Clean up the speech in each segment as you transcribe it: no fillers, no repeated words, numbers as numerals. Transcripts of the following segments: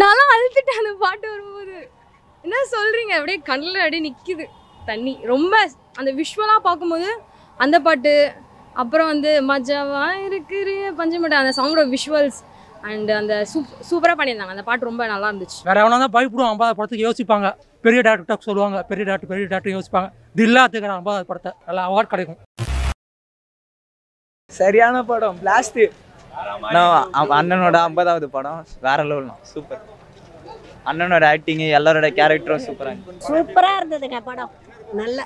நான்லாம் அழுத்துட்டேன் அந்த பாட்டு வரும்போது. என்ன சொல்கிறீங்க, அப்படியே கண்ணில் அப்படியே நிற்கிது தண்ணி. ரொம்ப அந்த விஷுவலாக பார்க்கும்போது அந்த பாட்டு, அப்புறம் வந்து மஜாவா இருக்கிற பஞ்சமட்டை அந்த சாங்கோட விஷுவல்ஸ் அண்ட் அந்த சூப்பராக பண்ணியிருந்தாங்க. அந்த பாட்டு ரொம்ப நல்லா இருந்துச்சு. வேறு எவனா தான் பயப்படுவோம் 50 படத்துக்கு யோசிப்பாங்க. பெரிய டேரக்டர் சொல்லுவாங்க, பெரிய டேரக்டர் யோசிப்பாங்க. இது இல்லாததுக்கு 50 படத்தை நல்லா அவார்ட் கிடைக்கும். சரியான படம் பிளாஸ்ட். அண்ணனோட 50வது படம் வேற லெவல், சூப்பர். அண்ணனோட ஆக்டிங், எல்லாரோட கேரக்டரும் சூப்பரா இருந்ததுங்க படம். நல்ல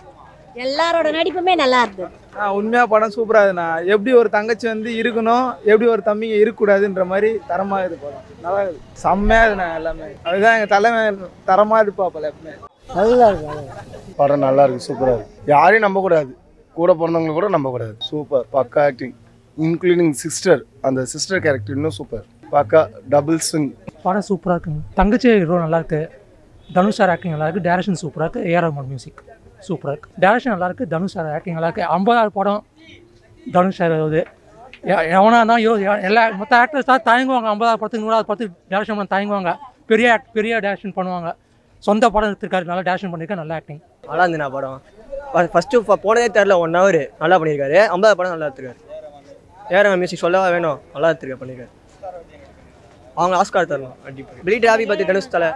எல்லாரோட நடிப்புமே நல்லா இருந்தது. உண்மையா படம் சூப்பரா இருக்குண்ணா. எப்படி ஒரு தங்கச்சி வந்து இருக்கணும், எப்படி ஒரு தம்பிங்க இருக்கக்கூடாதுன்ற மாதிரி தரமா இருக்குது படம். நல்லா இருக்குது, செம்மையா இருக்குண்ணா. எல்லாமே அதுதான் எங்க தலைமை தரமா இருப்பாப்பல எப்பவுமே. நல்லா இருக்கு படம், நல்லா இருக்கு, சூப்பரா இருக்கு. யாரையும் நம்பக்கூடாது, கூட பிறந்தவங்க கூட நம்பக்கூடாது. சூப்பர், பக்கா ஆக்டிங், இன்க்ளூடிங் சிஸ்டர். அந்த சிஸ்டர் கேரக்டர் இன்னும் சூப்பர், பக்கா டபுள் ஸ்விங். படம் சூப்பராக இருக்குங்க. தங்கச்சி ஹீரோ நல்லாயிருக்கு. தனுஷ் சார் ஆக்டிங் நல்லாயிருக்கு. டேரக்ஷன் சூப்பராக இருக்குது. ஏஆர் ரஹ்மான் மியூசிக் சூப்பராக இருக்குது. டேரக்ஷன் நல்லாயிருக்கு. தனுஷ் சார் ஆக்டிங் நல்லாயிருக்கு. 50வது படம் தனுஷ் சார். அது எவனா தான் எல்லா மற்ற ஆக்டர்ஸ் தான் தயங்குவாங்க. 50வது படத்துக்கு 100வது படத்துக்கு டேரக்ஷன் பண்ண தயங்குவாங்க. பெரிய டேரக்ஷன் பண்ணுவாங்க. சொந்த படம் எடுத்துருக்காரு, நல்லா டேரக்ஷன் பண்ணியிருக்காரு, நல்லா ஆக்டிங். நல்லா இருந்துண்ணா படம். ஃபஸ்ட்டு போனதே தெரில, 1 hour நல்லா பண்ணியிருக்காரு. 50வது படம் நல்லா எடுத்துருக்காரு. ஏஆர் மியூசிக் சொல்லவா வேணும், நல்லா எடுத்துருக்காரு, பண்ணியிருக்காரு. அவங்க ஆஸ்கார் தரணும். பிலி டிராவி பற்றி தனுஷ் தலை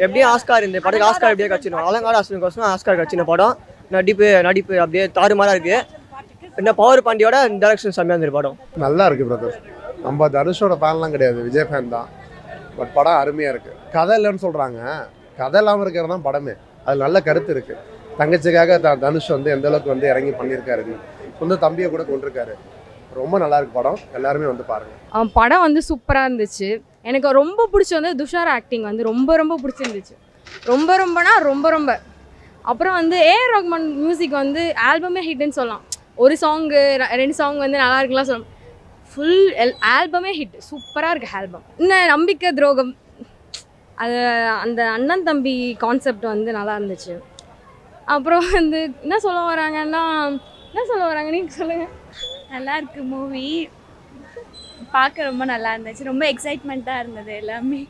எப்படியும் ஆஸ்கார், இந்த படத்துக்கு ஆஸ்கார் எப்படியே கட்சிடும். அலங்கார ஆஸ்கர் ஆஸ்கார் கட்சின படம். நடிப்பு அப்படியே தாறுமாறாக இருக்குது. இந்த பவர் பாண்டியோட டைரக்ஷன் செம்மையாக இருந்தது படம். நல்லா இருக்கு பிரதர். நம்ம தனுஷோட ஃபேன்லாம் கிடையாது, விஜய் ஃபேன் தான். பட் படம் அருமையாக இருக்குது. கதை இல்லைன்னு சொல்கிறாங்க, கதை இல்லாமல் இருக்கிறது தான் படமே. அது நல்ல கருத்து இருக்குது. தங்கச்சிக்காக தனுஷ் வந்து எந்த அளவுக்கு வந்து இறங்கி பண்ணியிருக்காரு, சொந்த தம்பியை கூட கொண்டிருக்காரு. ரொம்ப நல்லா இருக்கு படம், எல்லாருமே வந்து பாருங்கள். படம் வந்து சூப்பராக இருந்துச்சு. எனக்கு ரொம்ப பிடிச்சி வந்து துஷார் ஆக்டிங் வந்து ரொம்ப பிடிச்சிருந்துச்சு. ரொம்ப. அப்புறம் வந்து ஏஆர் ரஹ்மான் மியூசிக் வந்து ஆல்பமே ஹிட்னு சொல்லலாம். ஒரு சாங்கு 2 சாங் வந்து நல்லா இருக்குலாம் சொல்லலாம். ஃபுல் ஆல்பமே ஹிட், சூப்பராக இருக்குது ஆல்பம். இன்னும் நம்பிக்கை துரோகம், அது அந்த அண்ணன் தம்பி கான்செப்ட் வந்து நல்லா இருந்துச்சு. அப்புறம் வந்து என்ன சொல்ல வராங்க நீங்கள் சொல்லுங்கள். நல்லா இருக்கு மூவி, பார்க்க ரொம்ப நல்லா இருந்துச்சு. ரொம்ப எக்ஸைட்மெண்ட்டாக இருந்தது எல்லாமே.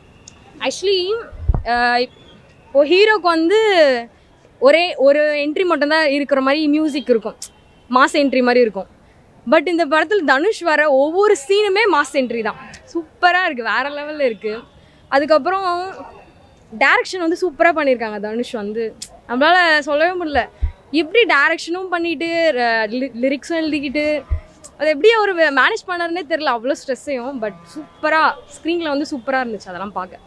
ஆக்சுவலி இப்போ ஹீரோக்கு வந்து ஒரு என்ட்ரி மட்டும்தான் இருக்கிற மாதிரி மியூசிக் இருக்கும், மாஸ் என்ட்ரி மாதிரி இருக்கும். பட் இந்த படத்தில் தனுஷ் வர ஒவ்வொரு சீனுமே மாஸ் என்ட்ரி தான். சூப்பராக இருக்குது, வேறு லெவலில் இருக்குது. அதுக்கப்புறம் டேரக்ஷன் வந்து சூப்பராக பண்ணியிருக்காங்க. தனுஷ் வந்து நம்மளால் சொல்லவே முடியல. எப்படி டேரக்ஷனும் பண்ணிவிட்டு லிரிக்ஸும் எழுதிக்கிட்டு அது எப்படி அவர் மேனேஜ் பண்ணாருன்னே தெரில, அவ்வளோ ஸ்ட்ரெஸ்ஸையும். பட் சூப்பராக ஸ்க்ரீனில் வந்து சூப்பராக இருந்துச்சு அதெல்லாம் பார்க்க.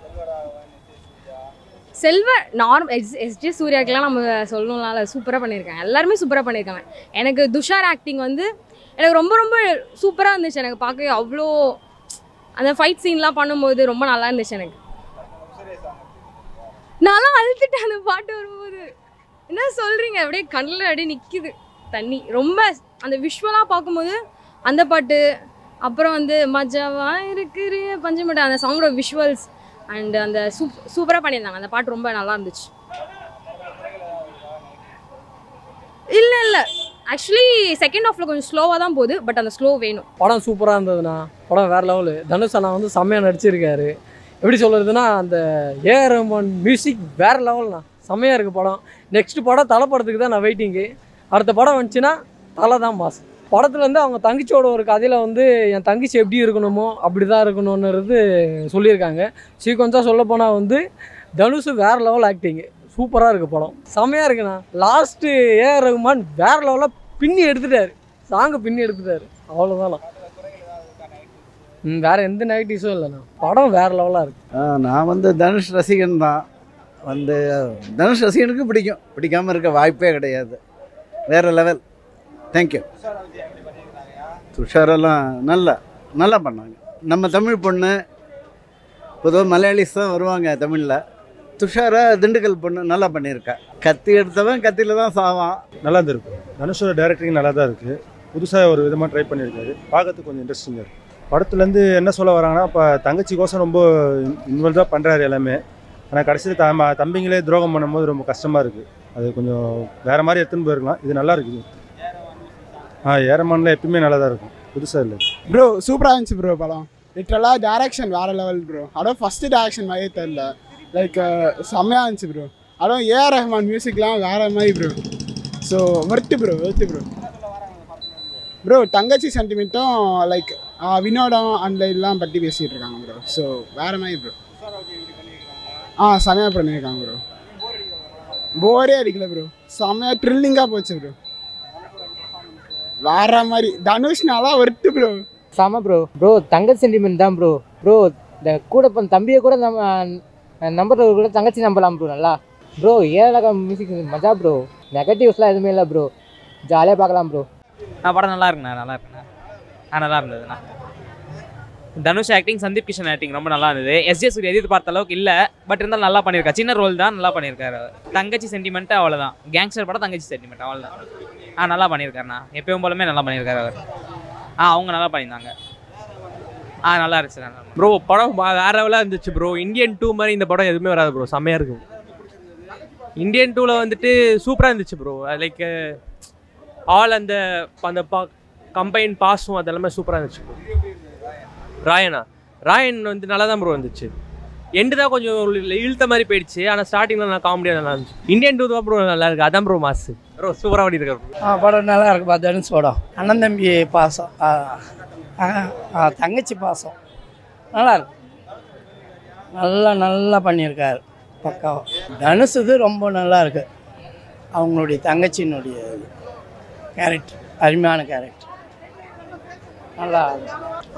எஸ்ஜே சூர்யாக்கெலாம் நம்ம சொல்லணும்னால சூப்பராக பண்ணியிருக்காங்க. எல்லாருமே சூப்பராக பண்ணியிருக்காங்க. எனக்கு துஷார் ஆக்டிங் வந்து எனக்கு ரொம்ப சூப்பராக இருந்துச்சு. எனக்கு பார்க்க அவ்வளோ அந்த ஃபைட் சீன்லாம் பண்ணும்போது ரொம்ப நல்லா இருந்துச்சு. எனக்கு நான்லாம் அழுத்துட்டேன் அந்த பாட்டு வரும்போது. என்ன சொல்கிறீங்க, அப்படியே கண்ணில் அப்படியே நிற்கிது தண்ணி. ரொம்ப அந்த விஷுவலாக பார்க்கும்போது அந்த பாட்டு, அப்புறம் வந்து மஜாவா இருக்கிற பஞ்சமட்டை அந்த சாங்கோட விஷுவல்ஸ் அண்ட் அந்த சூப்பராக பண்ணியிருந்தாங்க. அந்த பாட்டு ரொம்ப நல்லா இருந்துச்சு. இல்லை ஆக்சுவலி செகண்ட் ஹாஃபில் கொஞ்சம் ஸ்லோவாக தான் போகுது. பட் அந்த ஸ்லோ வேணும். படம் சூப்பராக இருந்ததுண்ணா. படம் வேறு லெவலு. தனுஷ் அண்ணா வந்து செம்மையாக நடிச்சிருக்காரு. எப்படி சொல்கிறதுனா, அந்த ஏஆர் ரஹ்மான் மியூசிக் வேறு லெவல்ண்ணா. செம்மையாக இருக்குது படம். நெக்ஸ்ட் படம் தலை படத்துக்கு தான் நான் வெயிட்டிங்கு. அடுத்த படம் வந்துச்சுன்னா தலை தான் மாஸ். படத்தில் வந்து அவங்க தங்கச்சியோட ஒரு கதையில் வந்து என் தங்கச்சி எப்படி இருக்கணுமோ அப்படி தான் இருக்கணுன்றது சொல்லியிருக்காங்க. சீக்வன்ஸாக சொல்லப்போனால் வந்து தனுஷ் வேறு லெவல் ஆக்டிங்கு சூப்பராக இருக்குது. படம் செம்மையாக இருக்குண்ணா. லாஸ்ட்டு ஏஆர் ரஹ்மான் வேறு லெவலாக பின்னி எடுத்துட்டார், சாங்கை பின்னி எடுத்துட்டார். அவ்வளோதாண்ணா, வேறு எந்த நெகட்டிவ்ஸும் இல்லைண்ணா. படம் வேறு லெவலாக இருக்குது. நான் வந்து தனுஷ் ரசிகன் தான். வந்து தனுஷ் ரசிகனுக்கு பிடிக்காமல் இருக்க வாய்ப்பே கிடையாது. வேறு லெவல். தேங்க்யூ. துஷாரெல்லாம் நல்லா பண்ணாங்க. நம்ம தமிழ் பொண்ணு, பொதுவாக மலையாளிஸ் தான் வருவாங்க தமிழில். துஷாரை திண்டுக்கல் பொண்ணு நல்லா பண்ணியிருக்கா. கத்தி எடுத்தவன் கத்தியில் தான் சாவான். நல்லா இருந்திருக்கும். தனுஷோட டைரக்டிங் நல்லா தான் இருக்குது. புதுசாக ஒரு விதமாக ட்ரை பண்ணியிருக்காரு. பார்க்கறதுக்கு கொஞ்சம் இன்ட்ரெஸ்டிங்காக இருக்குது. படத்துலேருந்து என்ன சொல்ல வராங்கன்னா, இப்போ தங்கச்சிக்கோசம் ரொம்ப இன்வால்வாக பண்ணுறாரு எல்லாமே. ஆனால் கடைசியில் தம்பிங்களே துரோகம் பண்ணும்போது ரொம்ப கஷ்டமாக இருக்குது. அது கொஞ்சம் வேறு மாதிரி எடுத்துன்னு போயிருக்கலாம். இது நல்லா இருக்குது. ஏஆர் ரஹ்மான்ல எப்பயுமே நல்லா தான் இருக்கும், புதுசாக இல்லை. ப்ரோ சூப்பராக இருந்துச்சு ப்ரோ படம். லிட்ரலாக டேரக்ஷன் வேறு லெவல் ப்ரோ. அதுவும் ஃபஸ்ட்டு டேரக்ஷன் மாதிரியே தெரில. லைக் செம்மையாக இருந்துச்சு ப்ரோ. அதுவும் ஏஆர் ரஹ்மான் மியூசிக்லாம் வேறு மாதிரி bro. So worth bro. Bro தங்கச்சி சென்டிமெண்ட்டும் லைக் வினோடம் அந்த இதெல்லாம் பற்றி பேசிகிட்டு இருக்காங்க ப்ரோ. ஸோ வேறு மாதிரி ப்ரோ. செம்மையாக பண்ணியிருக்காங்க ப்ரோ. போரே அடிக்கல ப்ரோ. செம்மையாக த்ரில்லிங்காக போச்சு ப்ரோ. வேற மாதிரி தனுஷ்னால ஒர்த்து ப்ரோ. செம ப்ரோ தங்கச்சி சென்டிமெண்ட் தான் ப்ரோ இந்த கூட தம்பியை கூட நம்ம நம்பர் கூட தங்கச்சி நம்பலாம் நல்லா ப்ரோ. ஏழக மியூசிக் மஜா ப்ரோ. நெகட்டிவ்ஸ்லாம் எதுவுமே இல்லை ப்ரோ. ஜாலியாக பார்க்கலாம் ப்ரோ. படம் நல்லா இருக்குண்ணா. நல்லா இருந்ததுண்ணா. தனுஷ் ஆக்டிங், சந்தீப் கிஷன் ஆக்டிங் ரொம்ப நல்லா இருந்தது. எஸ்ஜே சூர்யா எதிர்பார்த்த அளவுக்கு இல்லை, பட் இருந்தாலும் நல்லா பண்ணியிருக்கா. சின்ன ரோல் தான், நல்லா பண்ணியிருக்காரு. தங்கச்சி சென்டிமெண்ட்டு அவ்வளோதான். கேங்ஸ்டர் படம் தங்கச்சி சென்டிமெண்ட் அவ்வளோதான். நல்லா பண்ணியிருக்காருண்ணா. எப்பயும் போலுமே நல்லா பண்ணியிருக்காரு அவர். அவங்க நல்லா பண்ணியிருந்தாங்க. நல்லா இருந்துச்சு ப்ரோ. படம் வேற லெவலாக இருந்துச்சு ப்ரோ. இந்தியன் 2 மாதிரி இந்த படம் எதுவுமே வராது ப்ரோ. செம்மையாக இருக்கும். இந்தியன் 2ல் வந்துட்டு சூப்பராக இருந்துச்சு ப்ரோ. லைக் ஆல் அந்த கம்பைன் பாஸும் அதெல்லாமே சூப்பராக இருந்துச்சு ப்ரோ. ராயன் வந்து நல்லா தான் ப்ரோ இருந்துச்சு. எண்டு தான் கொஞ்சம் இழுத்த மாதிரி போயிடுச்சு. ஆனால் ஸ்டார்டிங்கில் நல்லா காமெடியாக நல்லா இருந்துச்சு. இந்தியன் 2 தான் ப்ரோ நல்லா இருக்குது. அதான் ப்ரோ மாசு ப்ரோ. சூப்பராக பண்ணியிருக்காரு ப்ரோ. படம் நல்லா இருக்குப்பா. தனுஷ் படம் அண்ணன் தம்பி பாசம், தங்கச்சி பாசம் நல்லா இருக்கு. நல்லா பண்ணியிருக்காரு பக்காவா. தனுஷ் இது ரொம்ப நல்லா இருக்கு. அவங்களுடைய தங்கச்சியினுடைய கேரக்டர் அருமையான கேரக்டர். நல்லா.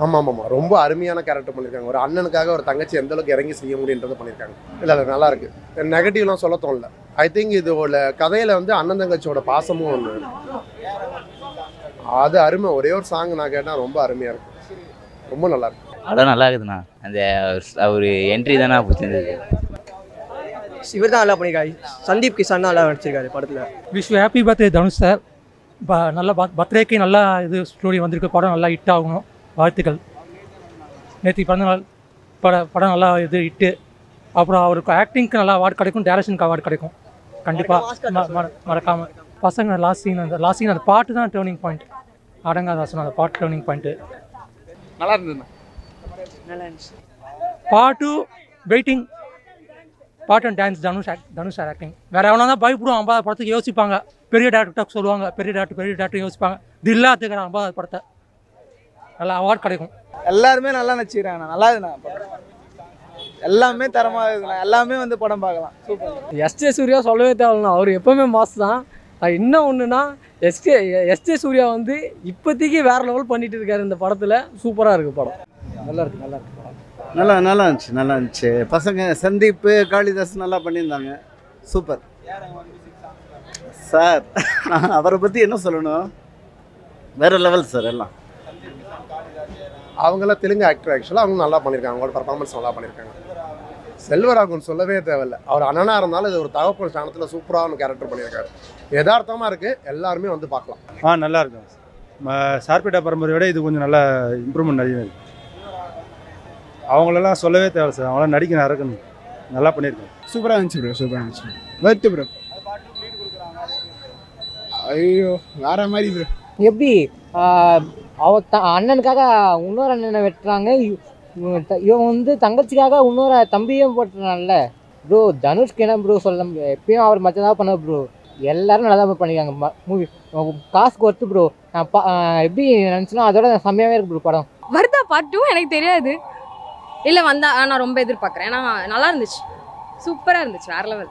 ஆமாம் ரொம்ப அருமையான கேரக்டர் பண்ணியிருக்காங்க. ஒரு அண்ணனுக்காக ஒரு தங்கச்சி எந்த அளவுக்கு இறங்கி செய்ய முடியுன்றதை பண்ணியிருக்காங்க. இல்லை அது நல்லா இருக்கு. நெகட்டிவ்லாம் சொல்ல தோணல. ஐ திங்க் இதோட கதையில் வந்து அண்ணன் தங்கச்சியோட பாசமும் ஒன்று அது அருமை. ஒரே ஒரு சாங் நான் கேட்டால் ரொம்ப அருமையாக இருக்கு. ரொம்ப நல்லா இருக்கு. படம் நல்லா இருக்குதுண்ணா. அந்த ஒரு என்ட்ரி தானே பிடிச்சிருந்தது. இவர் தான் நல்லா பண்ணியிருக்காரு. சந்தீப் கிஷன் தான் நல்லா நடிச்சிருக்காரு படத்தில். Wish happy birthday Dhanush sir. நல்லா பர்த்டேக்கு நல்லா இது ஸ்டோரி வந்திருக்கு. படம் நல்லா ஹிட் ஆகணும். வாழ்த்துக்கள். நேற்று பிறந்தநாள் படம் நல்லா இது ஹிட்டு. அப்புறம் அவருக்கு ஆக்டிங்க்கு நல்லா அவார்டு கிடைக்கும், டைரக்ஷனுக்கு அவார்டு கிடைக்கும் கண்டிப்பாக. மறக்காமல் பசங்க லாஸ்ட் சீன் அந்த பாட்டு தான் டேர்னிங் பாயிண்ட். அடங்காதாசன் அந்த பாட்டு டேர்னிங் பாயிண்ட்டு நல்லா இருந்ததுண்ணா. நல்லா இருந்துச்சு. பாட்டு வெயிட்டிங். பாட்டு and dance Dhanush sir acting. வேறு எவ்வளோ தான் பயப்படும். 50 படத்துக்கு யோசிப்பாங்க. பெரிய டேரக்டர் சொல்லுவாங்க, பெரிய டேரக்டர் யோசிப்பாங்க. இது இல்லாத்துக்கிற 50 படத்தை நல்லா அவார்ட் கிடைக்கும். எல்லாருமே நல்லா நடிச்சுக்கிறாங்கண்ணா. நல்லா இருக்குண்ணா. எல்லாமே தரமாக இருக்குண்ணா. எல்லாமே வந்து படம் பார்க்கலாம். சூப்பர். எஸ்ஜே சூர்யா சொல்லவே தேவையில்லைண்ணா. அவர் எப்போவுமே மாஸ் தான். இன்னும் ஒன்றுனா எஸ்ஜே சூர்யா வந்து இப்போதைக்கு வேறு லெவல் பண்ணிட்டு இருக்காரு இந்த படத்தில். சூப்பராக இருக்குது படம். நல்லா இருக்கு படம். நல்லா இருந்துச்சு. பசங்க சந்தீப், காளிதாஸ் நல்லா பண்ணியிருந்தாங்க. Super sir. அவரை பற்றி என்ன சொல்லணும், வேறு லெவல் சார். எல்லாம் அவங்களாம் தெலுங்கு ஆக்டர். ஆக்சுவலாக அவங்க நல்லா பண்ணியிருக்காங்க. அவங்களோட பர்ஃபார்மன்ஸ் நல்லா பண்ணியிருக்காங்க. செல்வராகவன் சொல்லவே தேவையில்லை. அவர் அண்ணனாக இருந்தாலும் இது ஒரு தகவல் ஸ்தானத்தில் சூப்பரான கேரக்டர் பண்ணியிருக்காரு. யதார்த்தமாக இருக்குது. எல்லாருமே வந்து பார்க்கலாம். நல்லா இருக்கும். சார்பேட்டா பரம்பரை விட இது கொஞ்சம் நல்லா இம்ப்ரூவ்மெண்ட் நிறைய இருக்குது. அவங்களெல்லாம் சொல்லவே தேவை சார். அவங்களாம் நடிக்க நடக்கணும். நல்லா பண்ணியிருக்காங்க. சூப்பராக இருந்துச்சு ப்ரோ. சூப்பராக இருந்துச்சு. வெர்த்து ப்ரோ. ஐயோ வேற மாதிரி ப்ரோ. எப்படி அண்ணனுக்காக இன்னொரு அண்ணனை வெட்டுறாங்க. இவன் வந்து தங்கச்சிக்காக இன்னொரு தம்பியும் போட்டுறான்ல ப்ரோ. தனுஷ்க்கு என்ன ப்ரோ சொல்ல, எப்பயும் அவர் மச்சதான் பண்ண ப்ரோ. எல்லாரும் நல்லா தான் பண்ணியிருக்காங்க. மூவி காசுக்கு ஒர்த்து ப்ரோ. நான் எப்படி நினச்சினா அதோட செம்மையாகவே இருக்கு ப்ரோ படம். வருதா பார்ட் 2 எனக்கு தெரியாது. இல்லை வந்தா நான் ரொம்ப எதிர்பார்க்குறேன். ஏன்னா நல்லா இருந்துச்சு. சூப்பராக இருந்துச்சு. வேறு லெவல்.